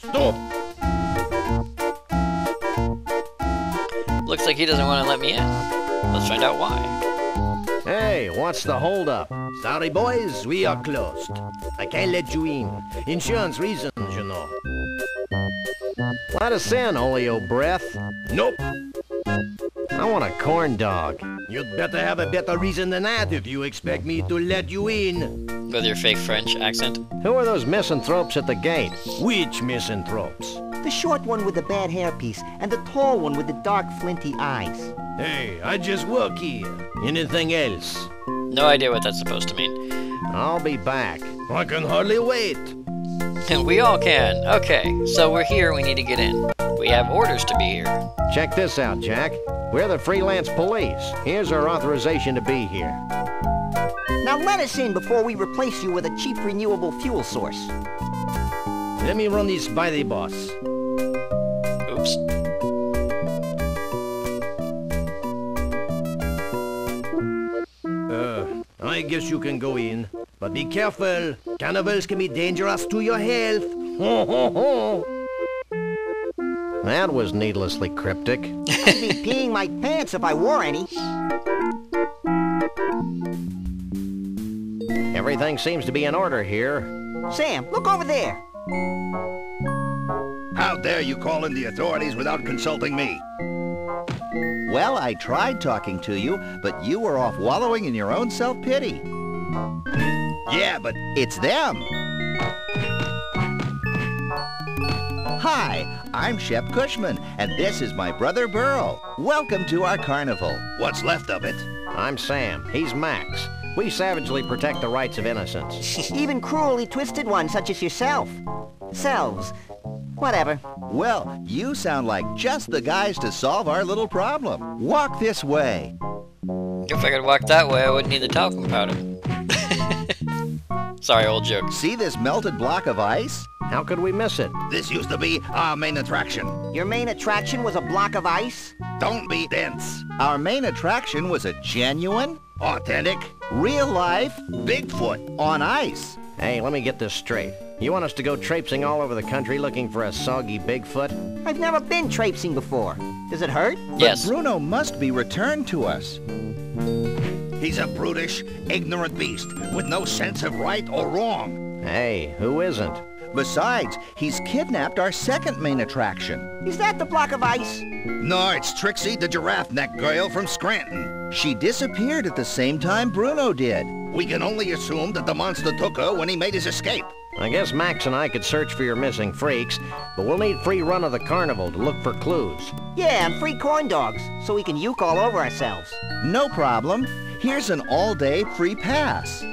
Stop! Looks like he doesn't want to let me in. Let's find out why. Hey, what's the holdup? Sorry, boys, we are closed. I can't let you in. Insurance reasons, you know. Let us in, Oleo Breath. Nope. I want a corn dog. You'd better have a better reason than that if you expect me to let you in. With your fake French accent. Who are those misanthropes at the gate? Which misanthropes? The short one with the bad hairpiece, and the tall one with the dark, flinty eyes. Hey, I just work here. Anything else? No idea what that's supposed to mean. I'll be back. I can hardly wait. We all can. Okay, so we're here, we need to get in. We have orders to be here. Check this out, Jack. We're the freelance police. Here's our authorization to be here. Now let us in before we replace you with a cheap renewable fuel source. Let me run this by the boss. Oops. I guess you can go in. But be careful. Carnivals can be dangerous to your health. Ho, ho, ho. That was needlessly cryptic. I'd be peeing my pants if I wore any. Everything seems to be in order here. Sam, look over there. How dare you call in the authorities without consulting me? Well, I tried talking to you, but you were off wallowing in your own self-pity. Yeah, but It's them. Hi, I'm Shep Cushman, and this is my brother Burl. Welcome to our carnival. what's left of it? I'm Sam. He's Max. We savagely protect the rights of innocents. Even cruelly twisted ones such as yourself. Selves. Whatever. Well, you sound like just the guys to solve our little problem. Walk this way. If I could walk that way, I wouldn't need the talcum powder. Sorry, old joke. See this melted block of ice? How could we miss it? This used to be our main attraction. Your main attraction was a block of ice? Don't be dense. Our main attraction was a genuine, Authentic real-life Bigfoot. on ice. Hey, let me get this straight. You want us to go traipsing all over the country looking for a soggy Bigfoot? I've never been traipsing before. Does it hurt? Yes. But Bruno must be returned to us. He's a brutish, ignorant beast with no sense of right or wrong. Hey, who isn't? Besides, he's kidnapped our second main attraction. Is that the block of ice? No, it's Trixie, the giraffe neck girl from Scranton. She disappeared at the same time Bruno did. We can only assume that the monster took her when he made his escape. I guess Max and I could search for your missing freaks, but we'll need free run of the carnival to look for clues. Yeah, and free corn dogs, so we can uke all over ourselves. No problem. Here's an all-day free pass.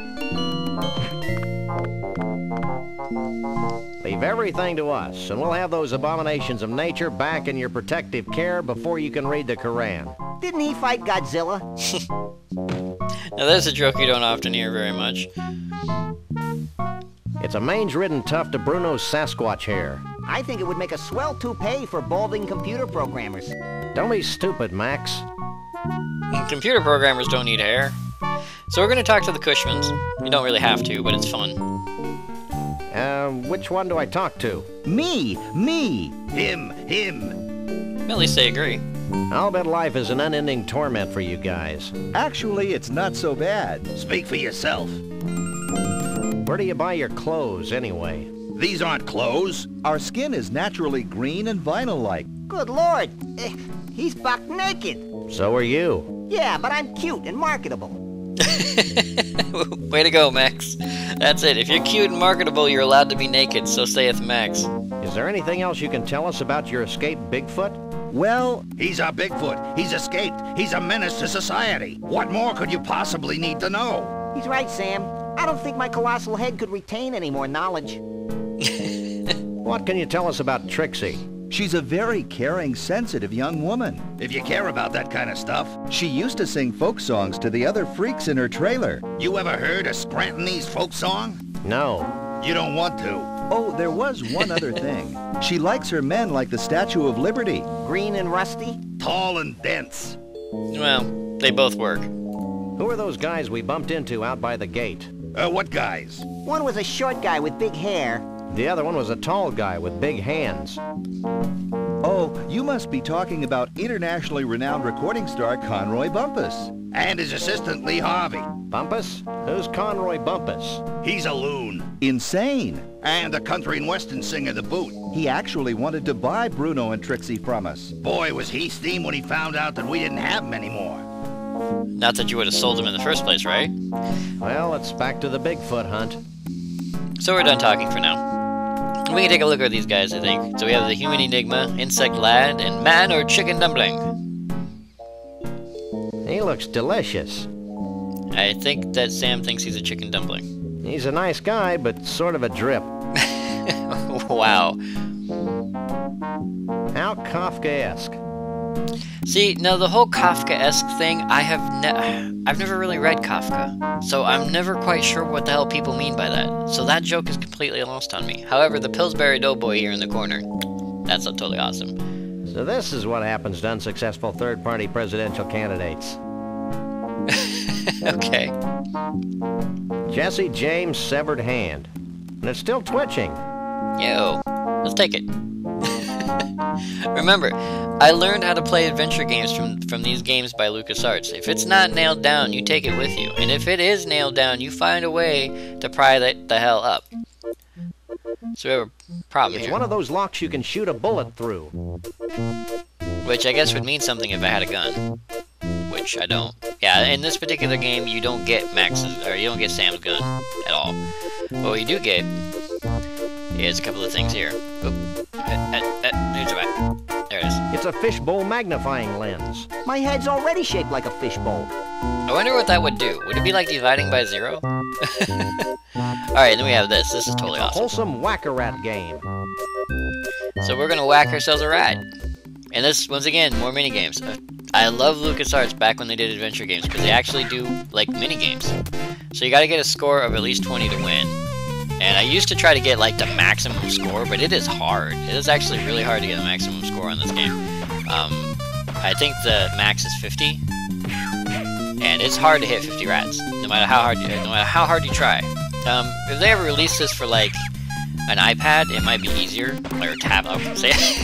Leave everything to us, and we'll have those abominations of nature back in your protective care before you can read the Koran. Didn't he fight Godzilla? Now there's a joke you don't often hear very much. It's a mange-ridden tuft of Bruno's Sasquatch hair. I think it would make a swell toupee for balding computer programmers. Don't be stupid, Max. Computer programmers don't need hair. So we're going to talk to the Cushmans. You don't really have to, but it's fun. Which one do I talk to? Me! Him. At least they agree. I'll bet life is an unending torment for you guys. Actually, it's not so bad. Speak for yourself. Where do you buy your clothes, anyway? These aren't clothes. Our skin is naturally green and vinyl-like. Good Lord! He's buck naked. So are you. Yeah, but I'm cute and marketable. Way to go, Max. That's it. If you're cute and marketable, you're allowed to be naked, so saith Max. Is there anything else you can tell us about your escaped Bigfoot? Well, He's our Bigfoot. He's escaped. He's a menace to society. What more could you possibly need to know? He's right, Sam. I don't think my colossal head could retain any more knowledge. What can you tell us about Trixie? she's a very caring, sensitive young woman. If you care about that kind of stuff. She used to sing folk songs to the other freaks in her trailer. You ever heard a Scrantonese folk song? No. You don't want to. Oh, there was one other thing. She likes her men like the Statue of Liberty. Green and rusty? Tall and dense. Well, they both work. Who are those guys we bumped into out by the gate? What guys? One was a short guy with big hair. The other one was a tall guy with big hands. Oh, you must be talking about internationally renowned recording star Conroy Bumpus. And his assistant, Lee Harvey. Bumpus? Who's Conroy Bumpus? He's a loon. Insane. And a country and western singer to boot. He actually wanted to buy Bruno and Trixie from us. Boy, was he steamed when he found out that we didn't have them anymore. Not that you would have sold them in the first place, right? Well, it's back to the Bigfoot hunt. So we're done talking for now. We can take a look at these guys, I think. So we have the Human Enigma, Insect Lad, and Man or Chicken Dumpling. He looks delicious. I think that Sam thinks he's a chicken dumpling. He's a nice guy, but sort of a drip. Wow. How Kafkaesque. See, now the whole Kafkaesque thing, I've never really read Kafka, so I'm never quite sure what the hell people mean by that. So that joke is completely lost on me. However, the Pillsbury Doughboy here in the corner, that's totally awesome. So this is what happens to unsuccessful third-party presidential candidates. Okay. Jesse James' severed hand. And it's still twitching. Yo, let's take it. Remember, I learned how to play adventure games from these games by LucasArts. If it's not nailed down, you take it with you. And if it is nailed down, you find a way to pry that the hell up. So we have a problem It's here. one of those locks you can shoot a bullet through. Which I guess would mean something if I had a gun. Which I don't. Yeah, in this particular game, you don't get Max's, or you don't get Sam's gun at all. But what you do get is a couple of things here. Oop. Here's the back. There it is. It's a fishbowl magnifying lens. My head's already shaped like a fishbowl. I wonder what that would do. Would it be like dividing by 0? Alright, then we have this. This is totally A awesome. wholesome whack-a-rat game. So we're gonna whack ourselves a rat. And this, once again, more minigames. I love LucasArts back when they did adventure games, because they actually do, like, minigames. So you gotta get a score of at least 20 to win. And I used to try to get, like, the maximum score, but it is hard. It is actually really hard to get a maximum score on this game. I think the max is 50. And it's hard to hit 50 rats, no matter how hard you try. If they ever release this for, like, an iPad, it might be easier, or a tablet.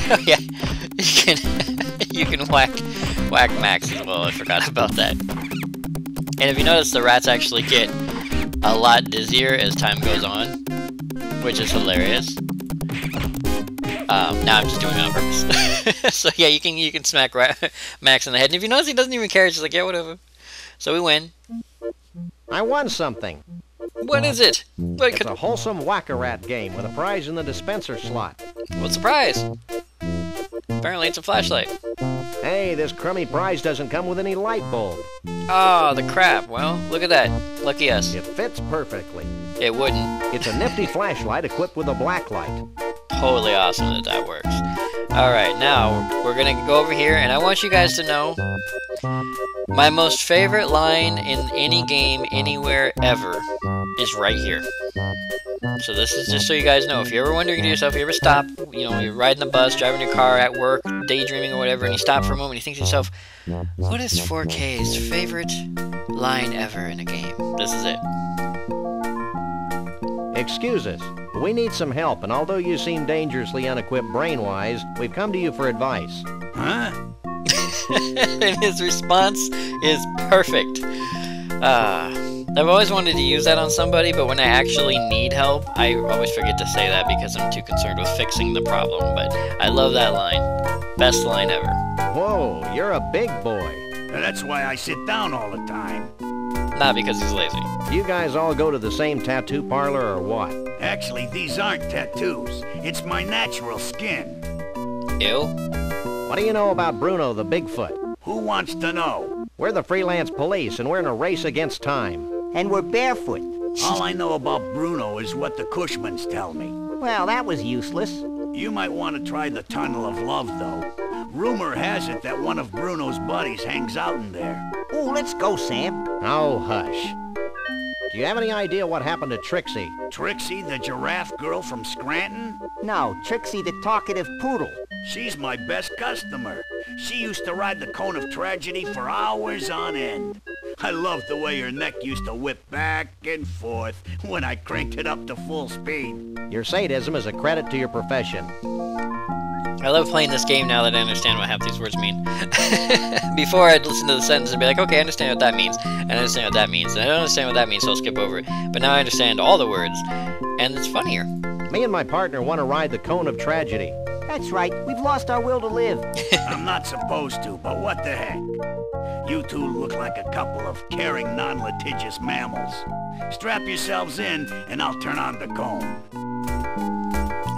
Oh yeah, you can whack Max as well. I forgot about that. And if you notice, the rats actually get a lot dizzier as time goes on, which is hilarious. Now I'm just doing it on purpose. So yeah, you can smack Max in the head, and if you notice, he doesn't even care. He's just like, yeah, whatever. So we win. I won something. What is it? What It's a wholesome whack-a-rat game with a prize in the dispenser slot. What's the prize? Apparently it's a flashlight. Hey, this crummy prize doesn't come with any light bulb. Oh, the crap. Well, look at that. Lucky us. It fits perfectly. It wouldn't. It's a nifty flashlight equipped with a black light. Totally awesome that works. Alright, now we're gonna go over here, and I want you guys to know my most favorite line in any game, anywhere, ever, is right here. So this is just so you guys know. If you're ever wondering to yourself, if you ever stop, you know, you're riding the bus, driving your car, at work, daydreaming or whatever, and you stop for a moment, you think to yourself, what is 4K's favorite line ever in a game? This is it. Excuse us. We need some help, and although you seem dangerously unequipped brain-wise, we've come to you for advice. Huh? And his response is perfect. I've always wanted to use that on somebody, but when I actually need help, I always forget to say that because I'm too concerned with fixing the problem. But I love that line. Best line ever. Whoa, you're a big boy. That's why I sit down all the time. Not because he's lazy. You guys all go to the same tattoo parlor or what? Actually, these aren't tattoos. It's my natural skin. Ew. What do you know about Bruno the Bigfoot? Who wants to know? We're the freelance police, and we're in a race against time. And we're barefoot. All I know about Bruno is what the Cushmans tell me. Well, that was useless. You might want to try the Tunnel of Love, though. Rumor has it that one of Bruno's buddies hangs out in there. Ooh, let's go, Sam. Oh, hush. Do you have any idea what happened to Trixie? Trixie, the giraffe girl from Scranton? No, Trixie the talkative poodle. She's my best customer. She used to ride the cone of tragedy for hours on end. I loved the way your neck used to whip back and forth when I cranked it up to full speed. Your sadism is a credit to your profession. I love playing this game now that I understand what half these words mean. Before, I'd listen to the sentence and be like, okay, I understand what that means, and I understand what that means, and I don't understand what that means, so I'll skip over it. But now I understand all the words, and it's funnier. Me and my partner want to ride the cone of tragedy. That's right. We've lost our will to live. I'm not supposed to, but what the heck? You two look like a couple of caring, non-litigious mammals. Strap yourselves in, and I'll turn on the cone.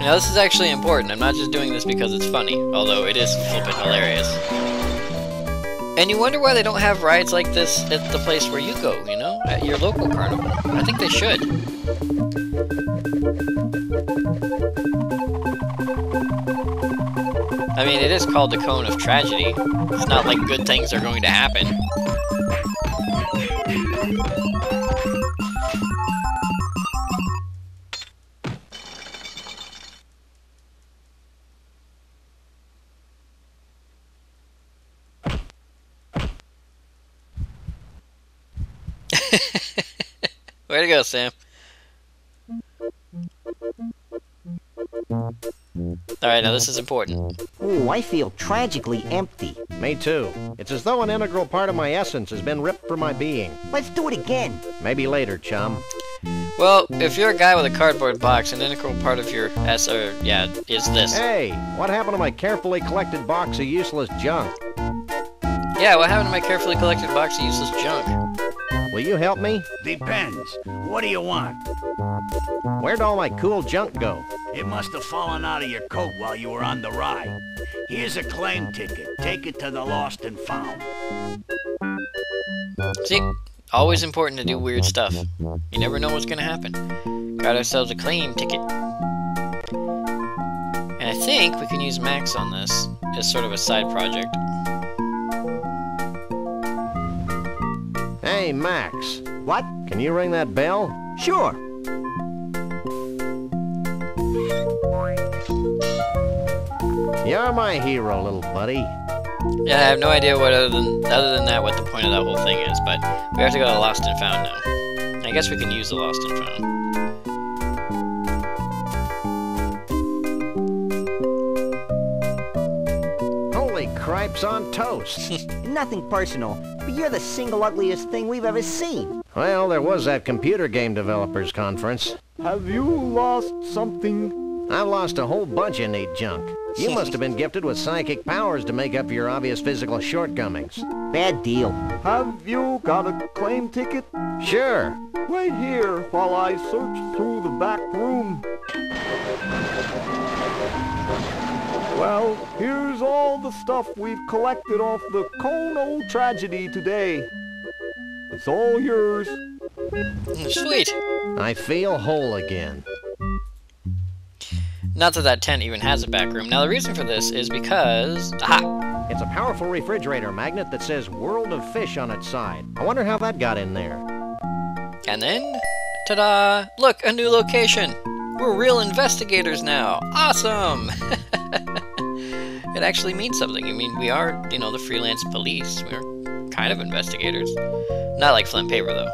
Now this is actually important. I'm not just doing this because it's funny, although it is flippin' hilarious. And you wonder why they don't have rides like this at the place where you go, you know? At your local carnival. I think they should. I mean, it is called the Cone of Tragedy. It's not like good things are going to happen. Way to go, Sam. Alright, now this is important. Ooh, I feel tragically empty. Me too. It's as though an integral part of my essence has been ripped from my being. Let's do it again. Maybe later, chum. Well, if you're a guy with a cardboard box, an integral part of your is this. Hey, what happened to my carefully collected box of useless junk? Yeah, what happened to my carefully collected box of useless junk? Will you help me? Depends. What do you want? Where'd all my cool junk go? It must have fallen out of your coat while you were on the ride. Here's a claim ticket. Take it to the Lost and Found. See? Always important to do weird stuff. You never know what's gonna happen. Got ourselves a claim ticket. And I think we can use Max on this as sort of a side project. Hey, Max. What? Can you ring that bell? Sure. You're my hero, little buddy. Yeah, I have no idea what other than that what the point of that whole thing is, but we have to go to Lost and Found now. I guess we can use the Lost and Found. Holy cripes on toast. Nothing personal, but you're the single ugliest thing we've ever seen. Well, there was that computer game developers conference. Have you lost something? I've lost a whole bunch of neat junk. You must have been gifted with psychic powers to make up for your obvious physical shortcomings. Bad deal. Have you got a claim ticket? Sure. Wait here while I search through the back room. Well, here's all the stuff we've collected off the Cone of Tragedy today. It's all yours. Sweet. I feel whole again. Not that that tent even has a back room. Now the reason for this is because... Aha! It's a powerful refrigerator magnet that says World of Fish on its side. I wonder how that got in there. And then... Ta-da! Look, a new location! We're real investigators now! Awesome! It actually means something. I mean, we are, you know, the freelance police. We're kind of investigators. Not like Flint Paper, though.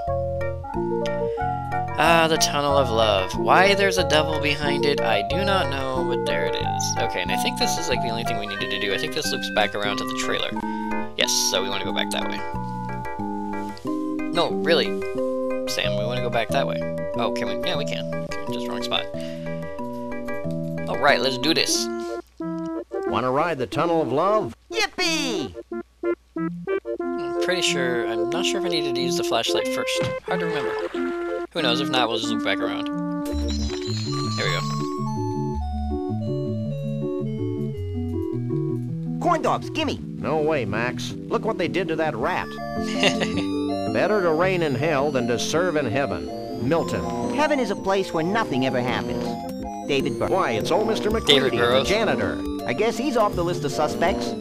Ah, the Tunnel of Love. Why there's a devil behind it, I do not know, but there it is. Okay, and I think this is like the only thing we needed to do. I think this loops back around to the trailer. Yes, so we want to go back that way. No, really, Sam, we want to go back that way. Oh, can we? Yeah, we can. Okay, just wrong spot. Alright, let's do this. Want to ride the Tunnel of Love? Yippee! I'm not sure if I needed to use the flashlight first. Hard to remember. Who knows, if not, we'll just loop back around. Here we go. Corn dogs, gimme! No way, Max. Look what they did to that rat. Better to reign in hell than to serve in heaven. Milton. Heaven is a place where nothing ever happens. David Burrows. Why, it's old Mr. David McCready, the Burrows. janitor. I guess he's off the list of suspects.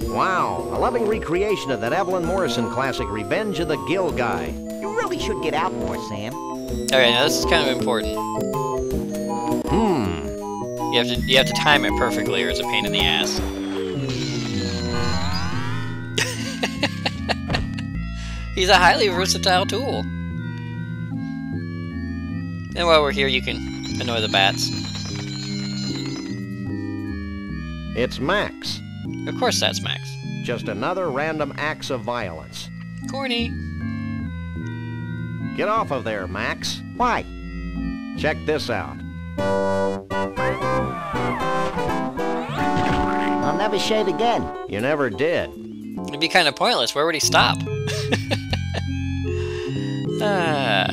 Wow, a loving recreation of that Evelyn Morrison classic, Revenge of the Gill Guy. You really should get out more, Sam. Alright, now this is kind of important. You have to time it perfectly or it's a pain in the ass. He's a highly versatile tool. And while we're here, you can annoy the bats. It's Max. Of course that's Max. Just another random acts of violence. Corny. Get off of there, Max. Why? Check this out. I'll never shave again. You never did. It'd be kind of pointless. Where would he stop? Ah.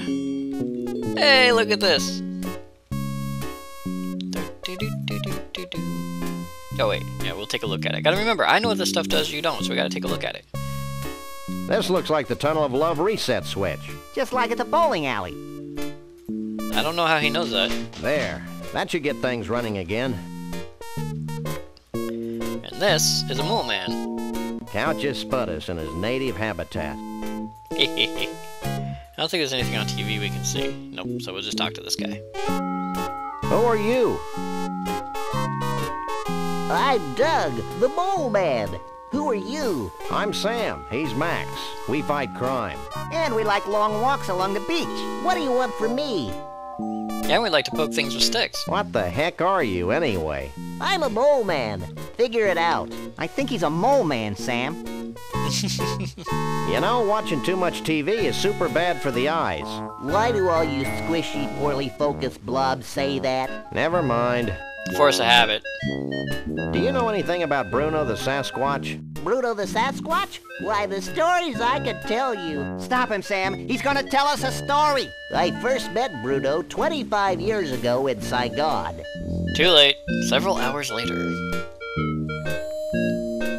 Hey, look at this. Oh wait, yeah, we'll take a look at it. Gotta remember, I know what this stuff does, you don't, so we gotta take a look at it. This looks like the Tunnel of Love reset switch. Just like at the bowling alley. I don't know how he knows that. There. That should get things running again. And this is a mole man. Couch Spudus in his native habitat. I don't think there's anything on TV we can see. Nope, so we'll just talk to this guy. Who are you? I'm Doug, the mole man. Who are you? I'm Sam. He's Max. We fight crime. And we like long walks along the beach. What do you want from me? And we like to poke things with sticks. What the heck are you, anyway? I'm a mole man. Figure it out. I think he's a mole man, Sam. You know, watching too much TV is super bad for the eyes. Why do all you squishy, poorly focused blobs say that? Never mind. Force a habit. Do you know anything about Bruno the Sasquatch? Bruno the Sasquatch? Why, the stories I could tell you. Stop him, Sam. He's gonna tell us a story. I first met Bruno 25 years ago in Saigon. Too late. Several hours later.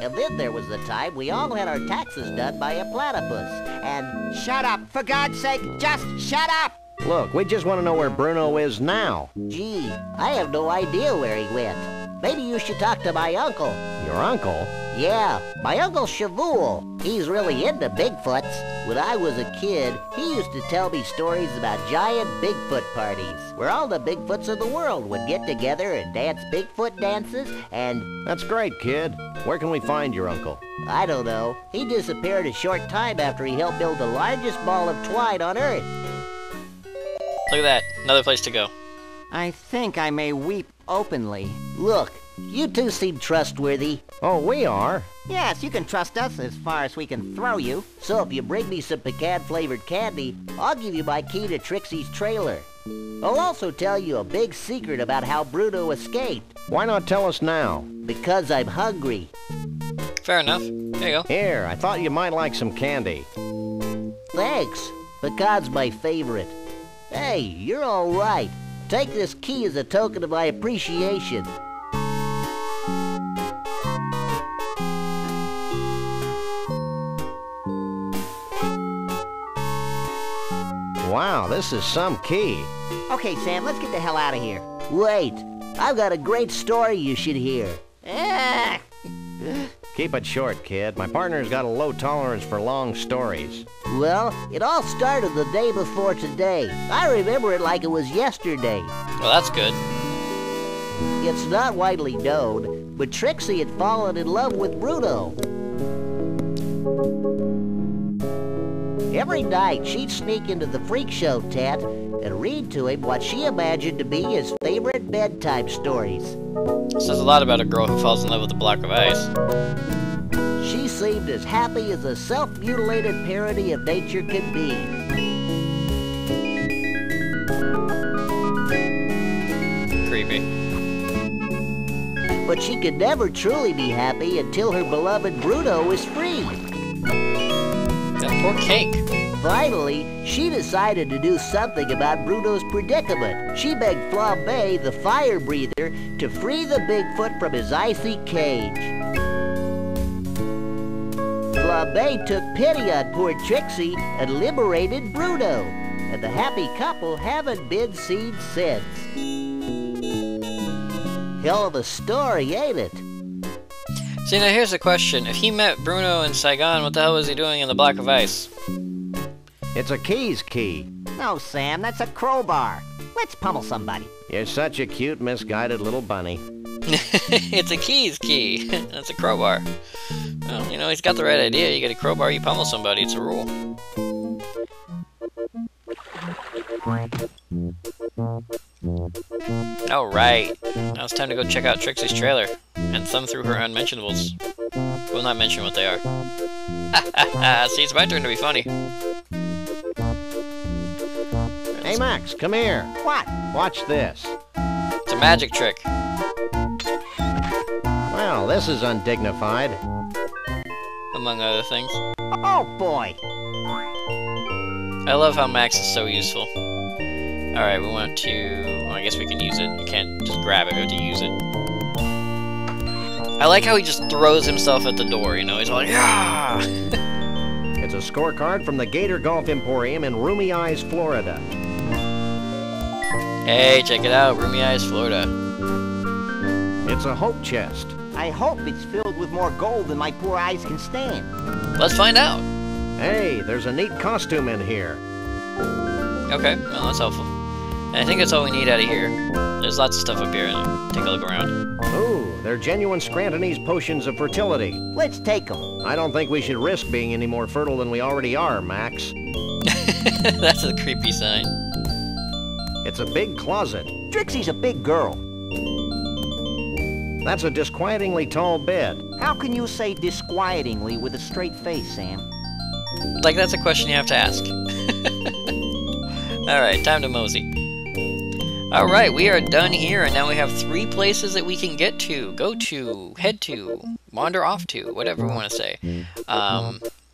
And then there was the time we all had our taxes done by a platypus. And... Shut up! For God's sake, just shut up! Look, we just want to know where Bruno is now. Gee, I have no idea where he went. Maybe you should talk to my uncle. Your uncle? Yeah, my Uncle Shavul. He's really into Bigfoots. When I was a kid, he used to tell me stories about giant Bigfoot parties, where all the Bigfoots of the world would get together and dance Bigfoot dances, and... That's great, kid. Where can we find your uncle? I don't know. He disappeared a short time after he helped build the largest ball of twine on Earth. Look at that. Another place to go. I think I may weep openly. Look, you two seem trustworthy. Oh, we are? Yes, you can trust us as far as we can throw you. So if you bring me some pecan-flavored candy, I'll give you my key to Trixie's trailer. I'll also tell you a big secret about how Bruno escaped. Why not tell us now? Because I'm hungry. Fair enough. There you go. Here, I thought you might like some candy. Thanks. Pecan's my favorite. Hey, you're all right. Take this key as a token of my appreciation. Wow, this is some key. Okay, Sam, let's get the hell out of here. Wait, I've got a great story you should hear. Ah! Keep it short, kid. My partner's got a low tolerance for long stories. Well, it all started the day before today. I remember it like it was yesterday. Well, that's good. It's not widely known, but Trixie had fallen in love with Bruno. Every night, she'd sneak into the freak show tent and read to him what she imagined to be his favorite bedtime stories. Says a lot about a girl who falls in love with a block of ice. She seemed as happy as a self-mutilated parody of nature could be. Creepy. But she could never truly be happy until her beloved Bruno was free. That poor cake. Finally, she decided to do something about Bruno's predicament. She begged Flambe, the fire breather, to free the Bigfoot from his icy cage. Flambe took pity on poor Trixie and liberated Bruno. And the happy couple haven't been seen since. Hell of a story, ain't it? See, now here's the question. If he met Bruno in Saigon, what the hell was he doing in the block of ice? It's a key's key. No, Sam, that's a crowbar. Let's pummel somebody. You're such a cute, misguided little bunny. It's a key's key. That's a crowbar. Oh, you know, he's got the right idea. You get a crowbar, you pummel somebody. It's a rule. Alright, now it's time to go check out Trixie's trailer and thumb through her unmentionables. We'll not mention what they are. See, it's my turn to be funny. Hey, Max, come here. What? Watch this. It's a magic trick. Well, this is undignified. Among other things. Oh, boy. I love how Max is so useful. Alright, we want to... Well, I guess we can use it. You can't just grab it, we have to use it. I like how he just throws himself at the door, you know? He's like, yeah! It's a scorecard from the Gator Golf Emporium in Roomies, Florida. Hey, check it out, Roomies Florida. It's a hope chest. I hope it's filled with more gold than my poor eyes can stand. Let's find out. Hey, there's a neat costume in here. Okay, well, that's helpful. And I think that's all we need out of here. There's lots of stuff up here. Take a look around. Ooh, they're genuine Scrantonese potions of fertility. Let's take them. I don't think we should risk being any more fertile than we already are, Max. That's a creepy sign. It's a big closet. Trixie's a big girl. That's a disquietingly tall bed. How can you say disquietingly with a straight face, Sam? Like, that's a question you have to ask. Alright, time to mosey. Alright, we are done here, and now we have 3 places that we can get to, go to, head to, wander off to, whatever we want to say.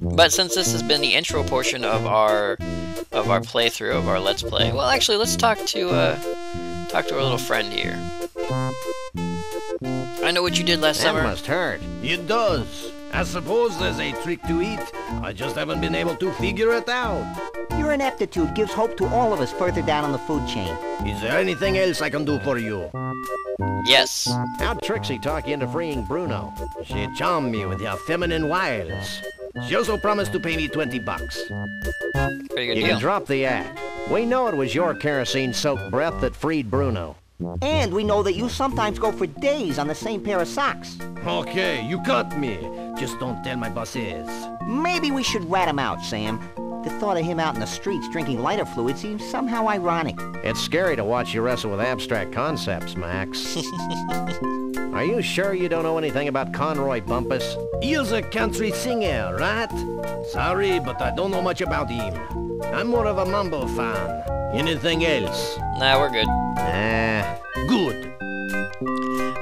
But since this has been the intro portion of our playthrough, of our Let's Play, well, actually, let's talk to our little friend here. I know what you did last summer. That must hurt. It does. I suppose there's a trick to it. I just haven't been able to figure it out. Your ineptitude gives hope to all of us further down on the food chain. Is there anything else I can do for you? Yes. How'd Trixie talk you into freeing Bruno? She charmed me with her feminine wiles. She also promised to pay me $20. Pretty good You deal. can drop the act. We know it was your kerosene-soaked breath that freed Bruno. And we know that you sometimes go for days on the same pair of socks. Okay, you caught me. Just don't tell my bosses. Maybe we should rat him out, Sam. The thought of him out in the streets drinking lighter fluid seems somehow ironic. It's scary to watch you wrestle with abstract concepts, Max. Are you sure you don't know anything about Conroy Bumpus? He's a country singer, right? Sorry, but I don't know much about him. I'm more of a Mambo fan. Anything else? Nah, we're good. Good.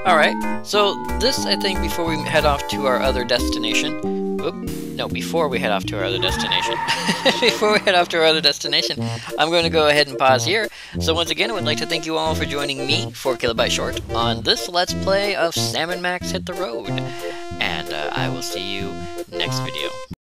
Alright, so this, I think, before we head off to our other destination... before we head off to our other destination. Before we head off to our other destination, I'm going to go ahead and pause here. So once again, I would like to thank you all for joining me, 4Kilobyte Short, on this Let's Play of Sam and Max Hit the Road. And I will see you next video.